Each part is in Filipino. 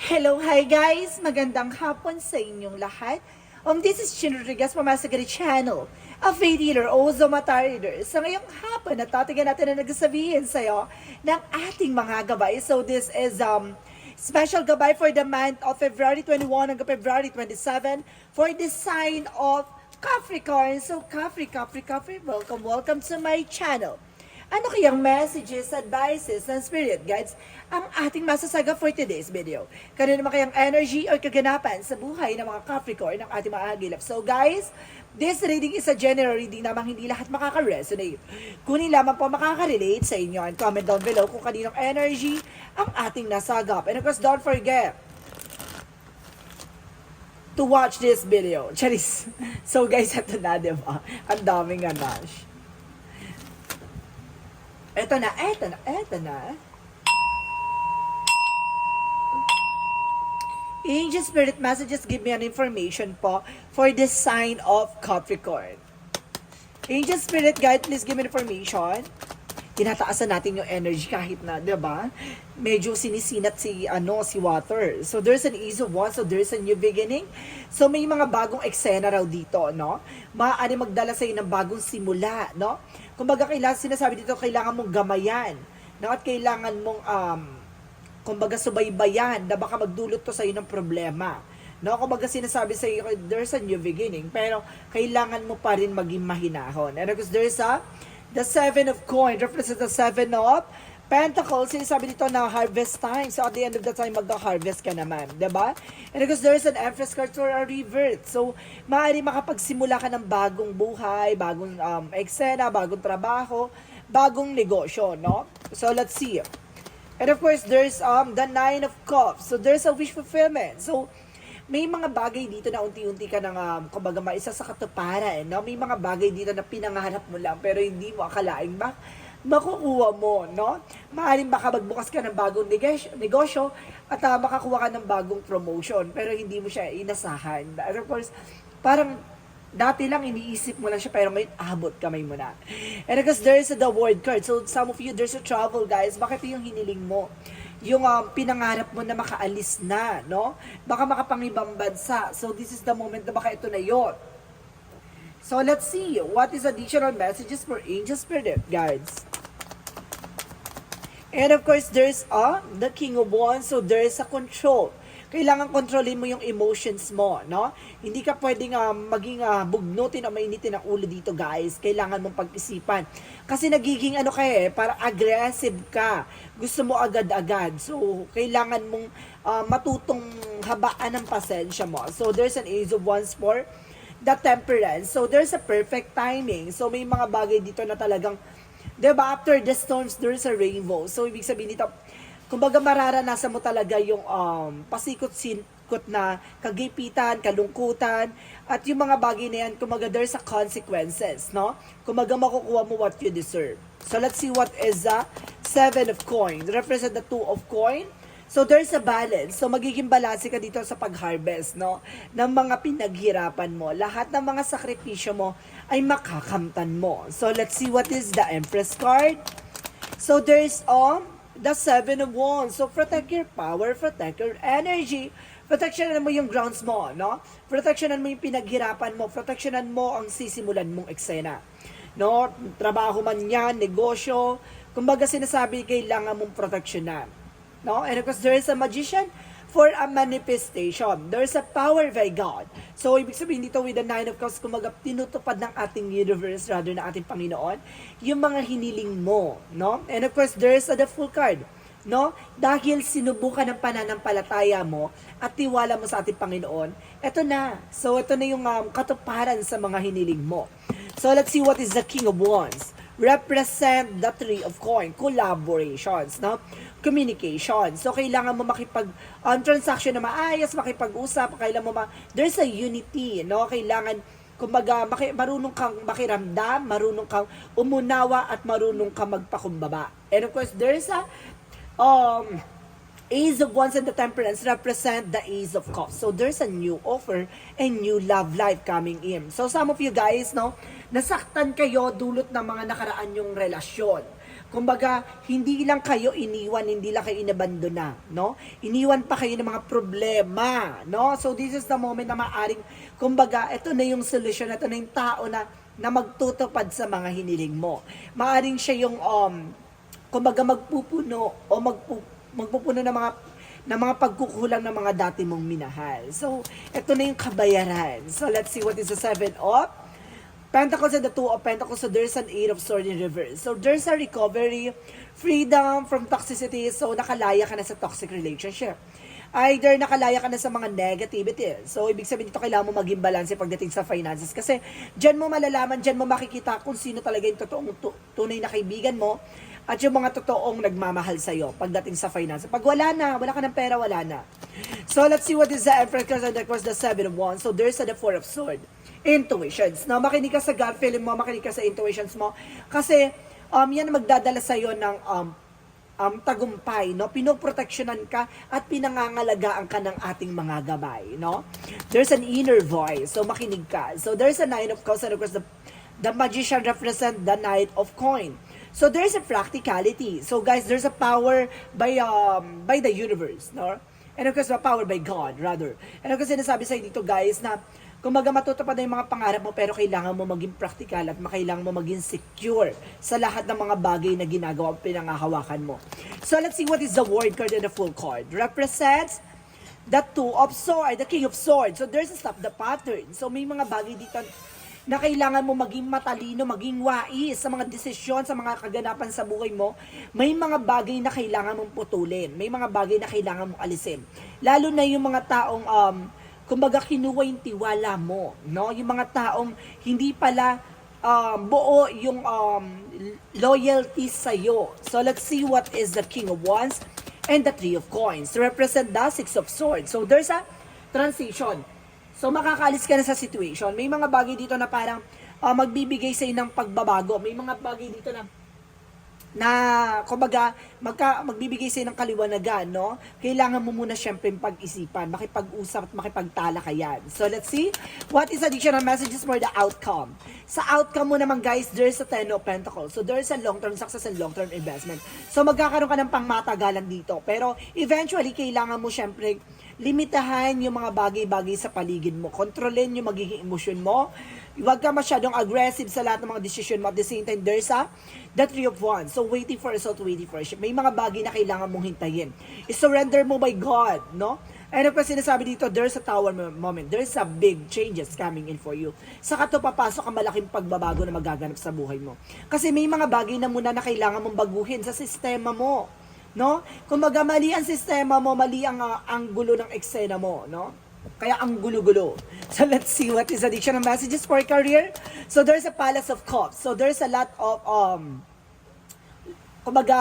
Hello, hi guys! Magandang hapon sa inyong lahat. This is Chin Rodriguez from Masagari Channel, a faith healer, also mata reader. Sa ngayong hapon, natatigan natin na nagsasabihin sa'yo ng ating mga gabay. So this is special gabay for the month of February 21 hanggang February 27 for the sign of Capricorn. So Capri, welcome to my channel. Ano kayang messages, advices, and spirit guides ang ating masasaga for today's video? Kano naman kayang energy o kaganapan sa buhay ng mga Capricorn ng ating mga agilap? So guys, this reading is a general reading namang hindi lahat makaka-resonate. Kunin lamang po makaka-relate sa inyo and comment down below kung kaninong energy ang ating nasagap. And of course, don't forget to watch this video. Charis. So guys, ito na, diba? Ang daming ganache. Eto na. Angel Spirit Messages give me an information po for the sign of Capricorn. Angel Spirit Guide, please give me information. Tinataasan natin yung energy kahit na, di ba? Medyo sinisinat si water. So there's an ease of one, so there's a new beginning. So may mga bagong eksena raw dito, no? Maaari magdala sa'yo ng bagong simula, no? Kumbaga sinasabi dito, kailangan mong gamayan, no? At kailangan mong kumbaga subaybayan na baka magdulot to sa'yo ng problema. No, kumbaga sinasabi sa iyo, there's a new beginning, pero kailangan mo pa rin maging mahinahon. And because there's the Seven of Coins, represents the Seven of Pentacles. Sinasabi dito na harvest time. So at the end of the time, magda-harvest ka naman. Diba? And because there's an Empress card for a revert. So, maaari makapagsimula ka ng bagong buhay, bagong eksena, bagong trabaho, bagong negosyo, no? So, let's see. And of course, there's the Nine of Cups. So, there's a wish fulfillment. So, may mga bagay dito na unti-unti ka nang kumbaga maisa sa katuparan, no? May mga bagay dito na pinangarap mo lang pero hindi mo akalaing makukuha mo, no? Maaaring baka magbukas ka ng bagong negosyo at makakuha ka ng bagong promotion pero hindi mo siya inasahan. And of course, parang dati lang iniisip mo lang siya pero ngayon abot kamay mo na. And because there's the word card. So some of you, there's a travel, guys. Bakit yung hiniling mo? Yung pinangarap mo na makaalis na, no? Baka makapangibang bansa. So this is the moment na baka ito na yon. So let's see what is additional messages for Angel Spirit Guides. And of course, there's the King of Wands. So there's a control. Kailangan kontrolin mo yung emotions mo, no? Hindi ka pwedeng maging bugnutin o mainitin ang ulo dito, guys. Kailangan mong pag-isipan. Kasi nagiging para aggressive ka. Gusto mo agad-agad. So, kailangan mong matutong habaan ng pasensya mo. So, there's an Ace of Wands for the Temperance. So, there's a perfect timing. So, may mga bagay dito na talagang, diba, after the storms, there's a rainbow. So, ibig sabihin dito, kumbaga mararanasan mo talaga yung pasikot-sikot na kagipitan, kalungkutan, at yung mga bagay na yan, kumbaga there's a consequences, no? Kumbaga makukuha mo what you deserve. So let's see what is the Seven of Coins. Represent the Two of Coins. So there's a balance. So magiging balanse ka dito sa pag-harvest, no? Ng mga pinaghirapan mo. Lahat ng mga sakripisyo mo ay makakamtan mo. So let's see what is the Empress card. So there's the Seven of Wands. So, protect your power, protect your energy. Protectionan mo yung grounds mo, no? Protectionan mo yung pinaghirapan mo. Protectionan mo ang sisimulan mong eksena. No? Trabaho man yan, negosyo. Kumbaga sinasabi, kailangan mong protectionan. No? And of course, there is a magician for a manifestation. There's a power by God. So, ibig sabihin dito with the Nine of Cups, kumaga tinutupad ng ating universe, rather na ating Panginoon, yung mga hiniling mo, no? And of course, there's the Full card, no? Dahil sinubukan ng pananampalataya mo at tiwala mo sa ating Panginoon, eto na. So, ito na yung katuparan sa mga hiniling mo. So, let's see what is the King of Wands. Represent the Three of Coins, collaborations, no? Communication. So, kailangan mo transaction na maayos, makipag-usap, kailangan mo there's a unity, no? Kailangan, kumbaga, marunong kang makiramdam, marunong kang umunawa, at marunong kang magpakumbaba. And of course, there's a, Ace of Wands and the Temperance represent the Ace of Cups. So, there's a new offer and new love life coming in. So, some of you guys, no, nasaktan kayo dulot ng mga nakaraan yung relasyon. Kumbaga, hindi lang kayo iniwan, hindi lang kayo inabandona, no? Iniwan pa kayo ng mga problema, no? So, this is the moment na maaring, kumbaga, ito na yung solution, ito na yung tao na magtutupad sa mga hiniling mo. Maaring siya yung, kumbaga, magpupuno o magpupuno ng mga pagkukulang ng mga dati mong minahal. So, ito na yung kabayaran. So, let's see what is the 7 of Pentacles and the 2 of Pentacles. So, there's an 8 of Swords in reverse. So, there's a recovery, freedom from toxicity. So, nakalaya ka na sa toxic relationship. Either nakalaya ka na sa mga negativity. So, ibig sabihin dito, kailangan mo maging balance pagdating sa finances. Kasi, dyan mo malalaman, dyan mo makikita kung sino talaga yung totoong tunay na kaibigan mo at yung mga totoong nagmamahal sa'yo pagdating sa finances. Pag wala ka ng pera, wala na. So, let's see what is the Emperor and of course the 7 of Wands. So, there's the 4 of Swords. Intuitions. Now, makinig ka sa gut feeling mo, makinig ka sa intuitions mo. Kasi, yan magdadala sa'yo ng tagumpay, no? Pinoproteksyonan ka at pinangangalagaan ka ng ating mga gabay, no? There's an inner voice, so makinig ka. So, there's a 9 of Cups and of course the Magician represent the Knight of Coin. So, there's a practicality. So, guys, there's a power by the universe, no? And of course, a power by God, rather. And of course, sinasabi sa'yo dito, guys, na kumbaga matutupad na yung mga pangarap mo pero kailangan mo maging practical at kailangan mo maging secure sa lahat ng mga bagay na ginagawa at pinangahawakan mo. So let's see what is the word card and the full card. Represents the 2 of Swords, the King of Swords. So there's a stop the pattern. So may mga bagay dito na kailangan mo maging matalino, maging wais sa mga desisyon, sa mga kaganapan sa buhay mo. May mga bagay na kailangan mong putulin. May mga bagay na kailangan mong alisin. Lalo na yung mga taong kumbaga kinuha yung tiwala mo, no? Yung mga taong hindi pala buo yung loyalty sa'yo. So, let's see what is the King of Wands and the 3 of Coins. To represent the 6 of Swords. So, there's a transition. So, makakaalis ka na sa situation. May mga bagay dito na parang magbibigay sa'yo ng pagbabago. May mga bagay dito kumbaga, magbibigay sa'yo ng kaliwanagan, no? Kailangan mo muna syempre pag-isipan, makipag-usap at makipagtalakayan. So, let's see. What is additional messages for the outcome? Sa outcome mo naman, guys, there's a 10 of Pentacles. So, there's a long-term success and long-term investment. So, magkakaroon ka ng pangmatagalan dito. Pero, eventually, kailangan mo syempre limitahan yung mga bagay-bagay sa paligid mo. Kontrolin yung magiging emosyon mo. Huwag ka masyadong aggressive sa lahat ng mga decision mo. At the same time, there's the 3 of Wands. So, waiting for result, waiting for a shift. May mga bagay na kailangan mong hintayin. I-surrender mo by God, no? And of course, sinasabi dito, there's a tower moment. There's a big changes coming in for you. Saka to papasok ang malaking pagbabago na magaganap sa buhay mo. Kasi may mga bagay na muna na kailangan mong baguhin sa sistema mo, no? Kumbaga, mali ang sistema mo, mali ang anggulo ng eksena mo, no? Kaya ang gulo-gulo. So, let's see what is additional messages for career. So, there's a Palace of Cups. So, there's a lot of, kumbaga,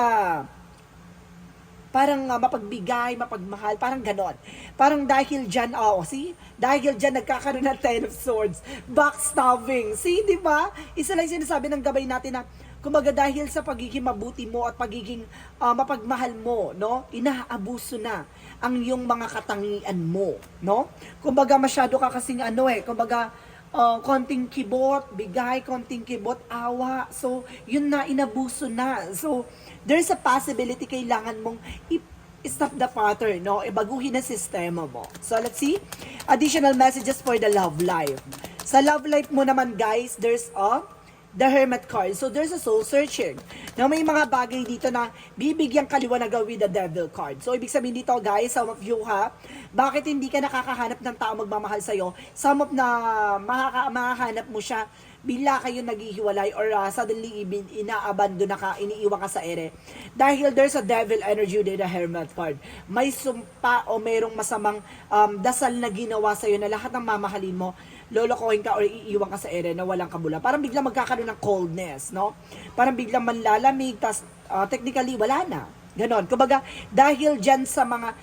parang mapagbigay, mapagmahal, parang ganon. Parang dahil dyan, see? Dahil dyan, nagkakaroon ng 10 of Swords. Backstabbing. See, di ba? Isa lang sinasabi ng gabay natin na, kumbaga dahil sa pagiging mabuti mo at pagiging mapagmahal mo, no? Inaabuso na ang iyong mga katangian mo, no? Kumbaga masyado ka kasing kumbaga konting kibot, bigay, konting kibot, awa. So, yun na, inabuso na. So, there's a possibility kailangan mong stop the pattern, no? Baguhin ang sistema mo. So, let's see. Additional messages for the love life. Sa love life mo naman, guys, there's the Hermit card. So, there's a soul searching. Now, may mga bagay dito na bibigyan kaliwanagan with the Devil card. So, ibig sabihin dito, guys, some of you bakit hindi ka nakakahanap ng tao magmamahal sa'yo? Some of na makahanap mo siya, bila kayo naghihiwalay or suddenly inaabandon na ka, iniiwan ka sa ere. Dahil there's a devil energy with the Hermit card. May sumpa o mayroong masamang dasal na ginawa sa'yo na lahat ng mamahalin mo, lolokohin ka or iiwan ka sa ere na walang kabula. Parang biglang magkakaroon ng coldness, no? Parang biglang manlalamig, tas technically wala na. Ganon. Kumbaga, dahil dyan sa mga,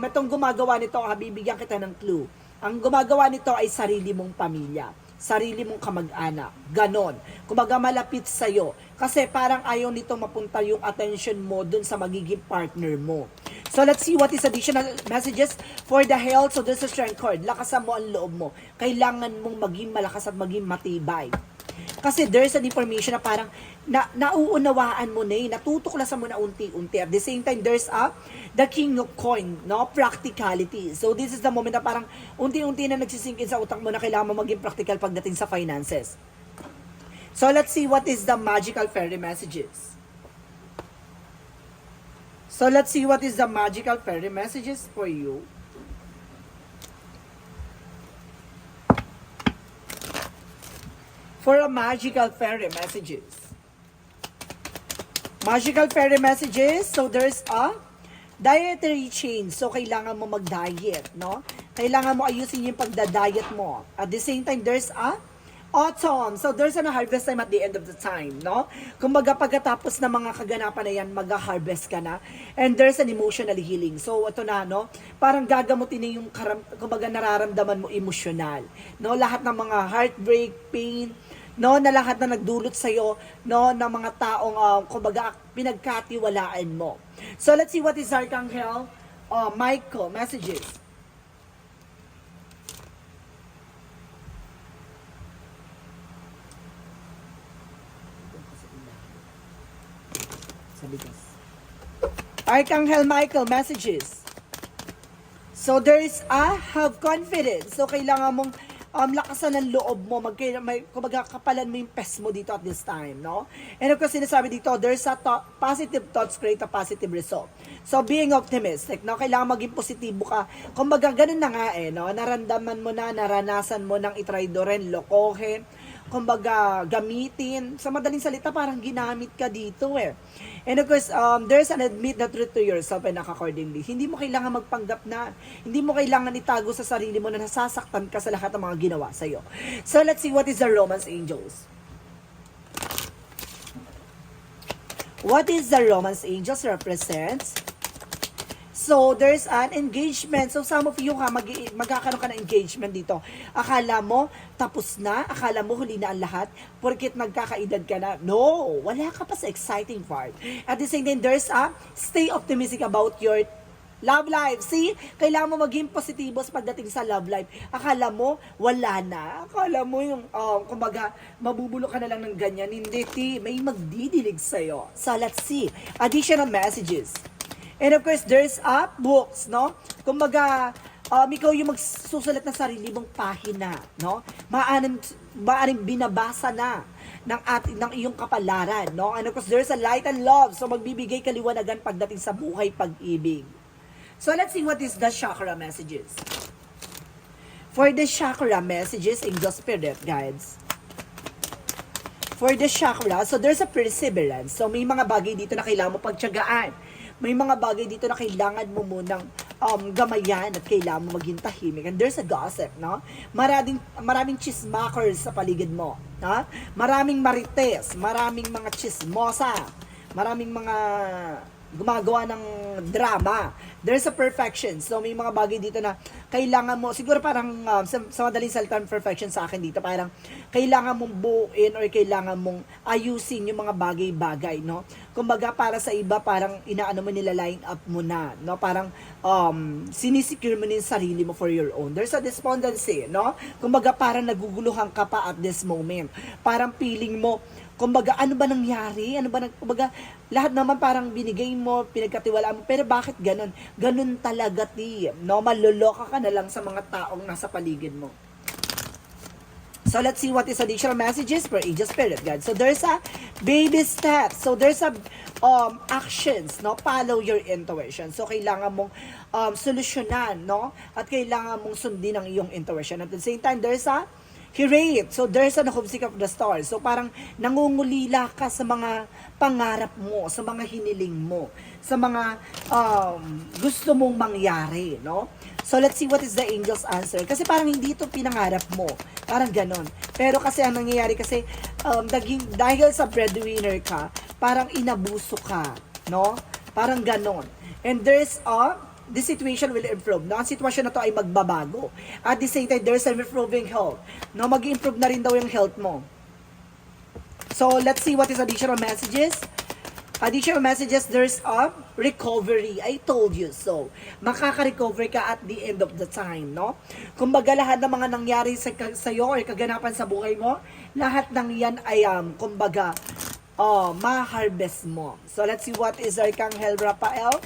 itong gumagawa nito, bibigyan kita ng clue. Ang gumagawa nito ay sarili mong pamilya, sarili mong kamag-anak. Ganon. Kumbaga, malapit sa'yo. Kasi parang ayaw nito mapunta yung attention mo dun sa magiging partner mo. So, let's see what is additional messages for the health. So, there's a strength card. Lakasan mo ang loob mo. Kailangan mong maging malakas at maging matibay. Kasi there's an information na parang nauunawaan mo na natutuklasan mo na unti-unti. At the same time, there's the king of coin, no? Practicality. So this is the moment na parang unti-unti na nagsisingkin sa utak mo na kailangan mo maging practical pagdating sa finances. So let's see what is the magical fairy messages. So let's see what is the magical fairy messages for you. For a magical fairy messages. Magical fairy messages, so there's a dietary change. So kailangan mo mag-diet, no? Kailangan mo ayusin yung pagda-diet mo. At the same time, there's a autumn. So there's a harvest time at the end of the time, no? Kumbaga pagkatapos ng mga kaganapan na yan, mag-harvest ka na. And there's an emotional healing. So ito na, no? Parang gagamutin na yung kumbaga nararamdaman mo emotional, no? Lahat ng mga heartbreak, pain, no, na lahat na nagdulot sa'yo, no, ng mga taong, kumbaga, pinagkatiwalaan mo. So, let's see what is Archangel Michael messages. Archangel Michael messages. So, there is have confidence. So, kailangan mong lakasan ng loob mo, kumbaga kapalan mo yung pes mo dito at this time, no? And of course, sinasabi dito, there's a positive thoughts create a positive result. So, being optimistic, no? Kailangan maging positibo ka. Kumbaga, ganun na nga no? Naramdaman mo na, naranasan mo nang itry do rin, lokohin, kumbaga, gamitin. Sa madaling salita, parang ginamit ka dito And of course, there's an admit the truth to yourself and act accordingly. Hindi mo kailangan magpanggap na. Hindi mo kailangan itago sa sarili mo na nasasaktan ka sa lahat ng mga ginawa sa'yo. So, let's see what is the Romance Angels. What is the Romance Angels represents? So, there's an engagement. So, some of you magkakaroon ka ng engagement dito. Akala mo, tapos na? Akala mo, huli na ang lahat? Porkit nagkakaedad ka na? No! Wala ka pa sa exciting part. At the same time, there's a stay optimistic about your love life. See? Kailangan mo maging positibo sa pagdating sa love life. Akala mo, wala na. Akala mo yung, kumbaga, mabubulok ka na lang ng ganyan. Hindi, may magdidilig sa'yo. So, let's see. Additional messages. And of course, there's books, no? Kumbaga, ikaw yung magsusulat ng sarili mong pahina, no? Maaring binabasa na ng iyong kapalaran, no? And of course, there's a light and love. So, magbibigay kaliwanagan pagdating sa buhay, pag-ibig. So, let's see what is the chakra messages. For the chakra messages, angel spirit guides. For the chakra, so there's a perseverance. So, may mga bagay dito na kailangan mo pagtiyagaan. May mga bagay dito na kailangan mo munang gamayan at kailangan mo maging tahimik. And there's a gossip, no? Maraming chismakers sa paligid mo, ha? Maraming marites, maraming mga chismosa, maraming mga gumagawa ng drama. There's a perfection. So, may mga bagay dito na kailangan mo, siguro parang sa madaling salita perfection sa akin dito, parang kailangan mong buuin or kailangan mong ayusin yung mga bagay-bagay, no? Kumbaga, para sa iba, parang inaano mo nila line up mo na, no? Parang sinisecure mo na yung sarili mo for your own. There's a despondency, no? Kumbaga, parang naguguluhan ka pa at this moment. Parang feeling mo, kumbaga, ano ba nangyari? Kumbaga, lahat naman parang binigay mo, pinagkatiwalaan mo, pero bakit ganun? Ganun talaga, no? Maluloka ka na lang sa mga taong nasa paligid mo. So, let's see what is additional messages for Angel Spirit Guide. So, there's a baby steps. So, there's a actions, no? Follow your intuition. So, kailangan mong solusyonan, no? At kailangan mong sundin ang iyong intuition. At the same time, there's a Hirate. So, there's an homesick of the stars. So, parang nangungulila ka sa mga pangarap mo, sa mga hiniling mo, sa mga gusto mong mangyari, no? So, let's see what is the angel's answer. Kasi parang hindi ito pinangarap mo. Parang ganon. Pero kasi ang nangyayari kasi, dahil sa breadwinner ka, parang inabuso ka, no? Parang ganon. And there's the situation will improve. No? Ang sitwasyon na to ay magbabago. At the same time, there's an improving health. No? Mag-improve na rin daw yung health mo. So, let's see what is additional messages. Additional messages, there's a recovery. I told you so. Makaka-recover ka at the end of the time, no? Kumbaga lahat ng mga nangyari sa'yo or kaganapan sa buhay mo, lahat ng yan ay, kumbaga, ma-harvest mo. So, let's see what is Archangel Raphael.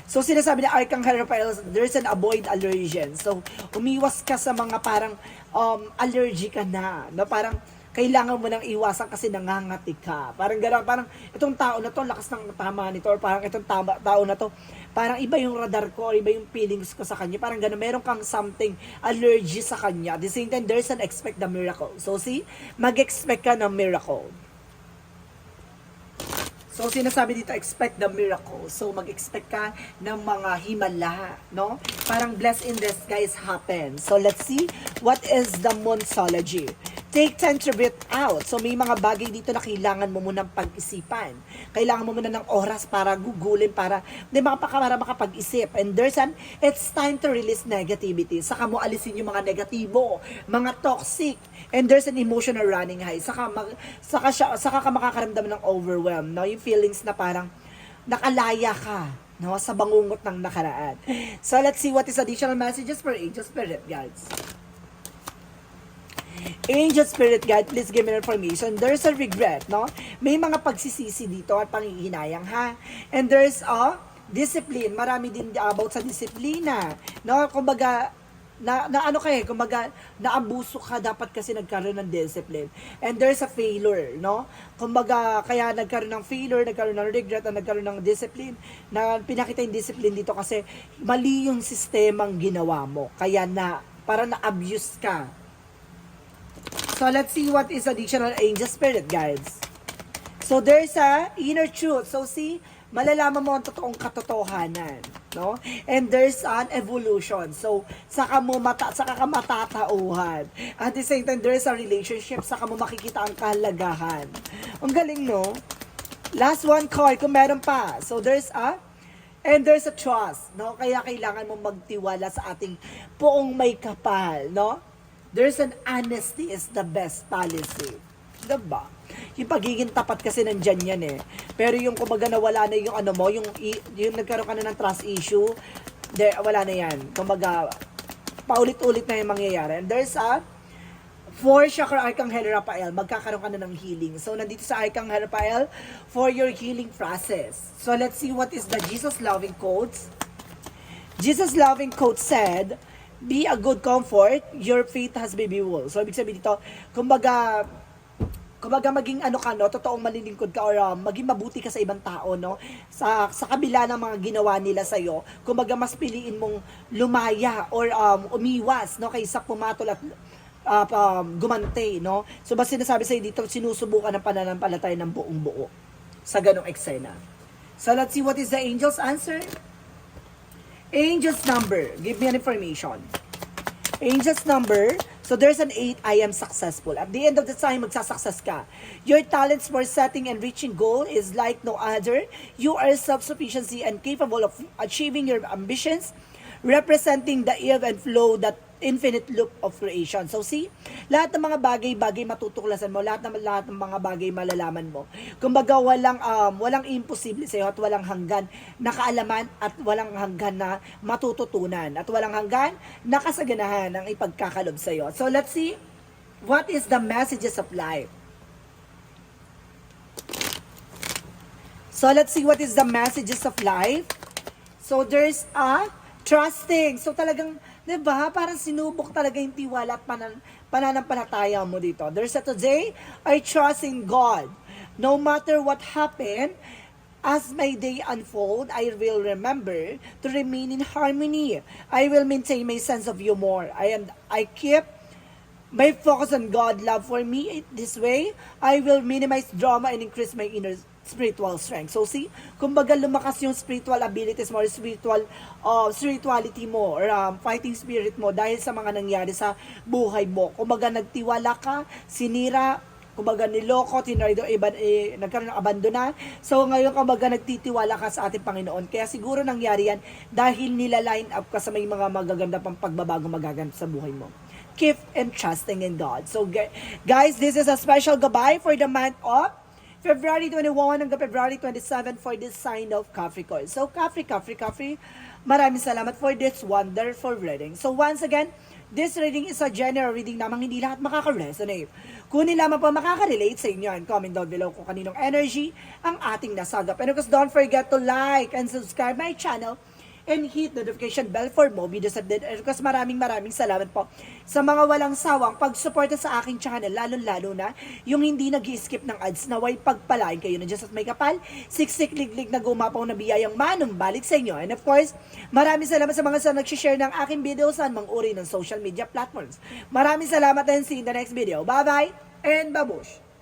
So, sinasabi ni Archangel Raphael, there's an avoid allergen. So, umiwas ka sa mga parang allergy ka na. No? Parang, kailangan mo nang iwasan kasi nangangati ka. Parang gano'n, parang itong tao na to, lakas ng tama nito, or parang itong tao na to, parang iba yung radar ko, or iba yung feelings ko sa kanya. Parang gano'n, meron kang something, allergy sa kanya. At the same time, there's an expect the miracle. So, see, mag-expect ka ng miracle. So, sinasabi dito, expect the miracle. So, mag-expect ka ng mga himala, no? Parang bless in disguise happen. So, let's see, what is the Monsology? Take time to breathe out. So, may mga bagay dito na kailangan mo munang pag-isipan. Kailangan mo muna ng oras para gugulin, para makapag-isip. And it's time to release negativity. Saka mo alisin yung mga negatibo, mga toxic. And there's an emotional running high. Saka ka makakaramdam ng overwhelm. No? Yung feelings na parang nakalaya ka, no? Sa bangungot ng nakaraan. So, let's see what is additional messages for Angel Spirit Guides. Angel Spirit Guide, please give me information. There's a regret, no? May mga pagsisisi dito at pangihinayang, ha? And there's a discipline. Marami din about sa disiplina, no? Kumbaga, kumbaga, naabuso ka, dapat kasi nagkaroon ng discipline. And there's a failure, no? Kumbaga, kaya nagkaroon ng failure, nagkaroon ng regret, at nagkaroon ng discipline, na pinakita yung discipline dito kasi mali yung sistemang ginawa mo. Kaya para na-abuse ka. So, let's see what is additional angel spirit guides. So, there's a inner truth. So, see, malalaman mo ang totoong katotohanan, no? And there's an evolution. So, saka ka matatauhan. At the same time, there's a relationship. Saka mo makikita ang kahalagahan. Ang galing, no? Last one card, kung meron pa. So, there's a trust, no? Kaya kailangan mo magtiwala sa ating poong may kapal, no? There's an honesty is the best policy. Diba? Yung pagiging tapat kasi nandyan yan eh. Pero yung kumbaga nawala na yung ano mo, yung nagkaroon ka na ng trust issue, wala na yan. Kumbaga, paulit-ulit na yung mangyayari. And there's a 4 chakra Archangel Raphael, magkakaroon ka na ng healing. So, nandito sa Archangel Raphael for your healing process. So, let's see what is the Jesus loving quotes. Jesus loving quote said, be a good comfort, your faith has been built. So, ibig sabihin dito, kumbaga maging totoong malilingkod ka or maging mabuti ka sa ibang tao, no? Sa kabila ng mga ginawa nila sa iyo, kumbaga mas piliin mong lumaya or umiwas, no? Kaysa pumatol at gumante, no? So, basta sinasabi sa iyo dito, sinusubukan ng pananampalataya ng buong buo sa ganong eksena. So, let's see what is the angel's answer. Angel's number. Give me an information. Angel's number. So, there's an 8. I am successful. At the end of the time, magsasuccess ka. Your talents for setting and reaching goal is like no other. You are self-sufficiency and capable of achieving your ambitions, representing the ebb and flow that infinite loop of creation. So see, lahat ng mga bagay-bagay matutuklasan mo, lahat ng mga bagay malalaman mo. Kumbaga walang imposible sa iyo at walang hanggan na kaalaman at walang hanggan na matututunan at walang hanggan na kasaganahan ng ipagkakalob sa iyo. So let's see what is the messages of life. So let's see what is the messages of life. So there's a trusting. So talagang, diba, parang sinubok talaga yung tiwala at pananampalataya mo dito. There's a today, I trust in God. No matter what happened, as my day unfold, I will remember to remain in harmony. I will maintain my sense of humor. I keep my focus on God love for me. This way, I will minimize drama and increase my inner spiritual strength. So see, kumbaga lumakas yung spiritual abilities mo, or spirituality mo, or fighting spirit mo dahil sa mga nangyari sa buhay mo. Kumbaga nagtiwala ka, sinira, kumbaga niloko, nagkaroon ng abandona. So ngayon kumbaga nagtitiwala ka sa ating Panginoon. Kaya siguro nangyari yan dahil nila-line up ka sa may mga magaganda pang pagbabago magaganap sa buhay mo. Keep and trusting in God. So guys, this is a special goodbye for the month of February 21 hanggang February 27 for this sign of Capricorn. So, Capri, maraming salamat for this wonderful reading. So, once again, this reading is a general reading namang hindi lahat makaka-resonate. Kunin lamang po makaka-relate sa inyo and comment down below kung kaninong energy ang ating nasagap. And of course, don't forget to like and subscribe my channel and hit the notification bell for more videos update. And of course, maraming salamat po sa mga walang sawang pagsuporta sa aking channel, lalo na yung hindi nag-skip ng ads. Naway pagpalain kayo na Diyos at may kapal, siksik liglig na gumapaw na biyayang manong balik sa inyo. And of course, maraming salamat sa mga nag-share ng aking videos sa mang uri ng social media platforms. Maraming salamat and see you in the next video. Bye-bye and babush!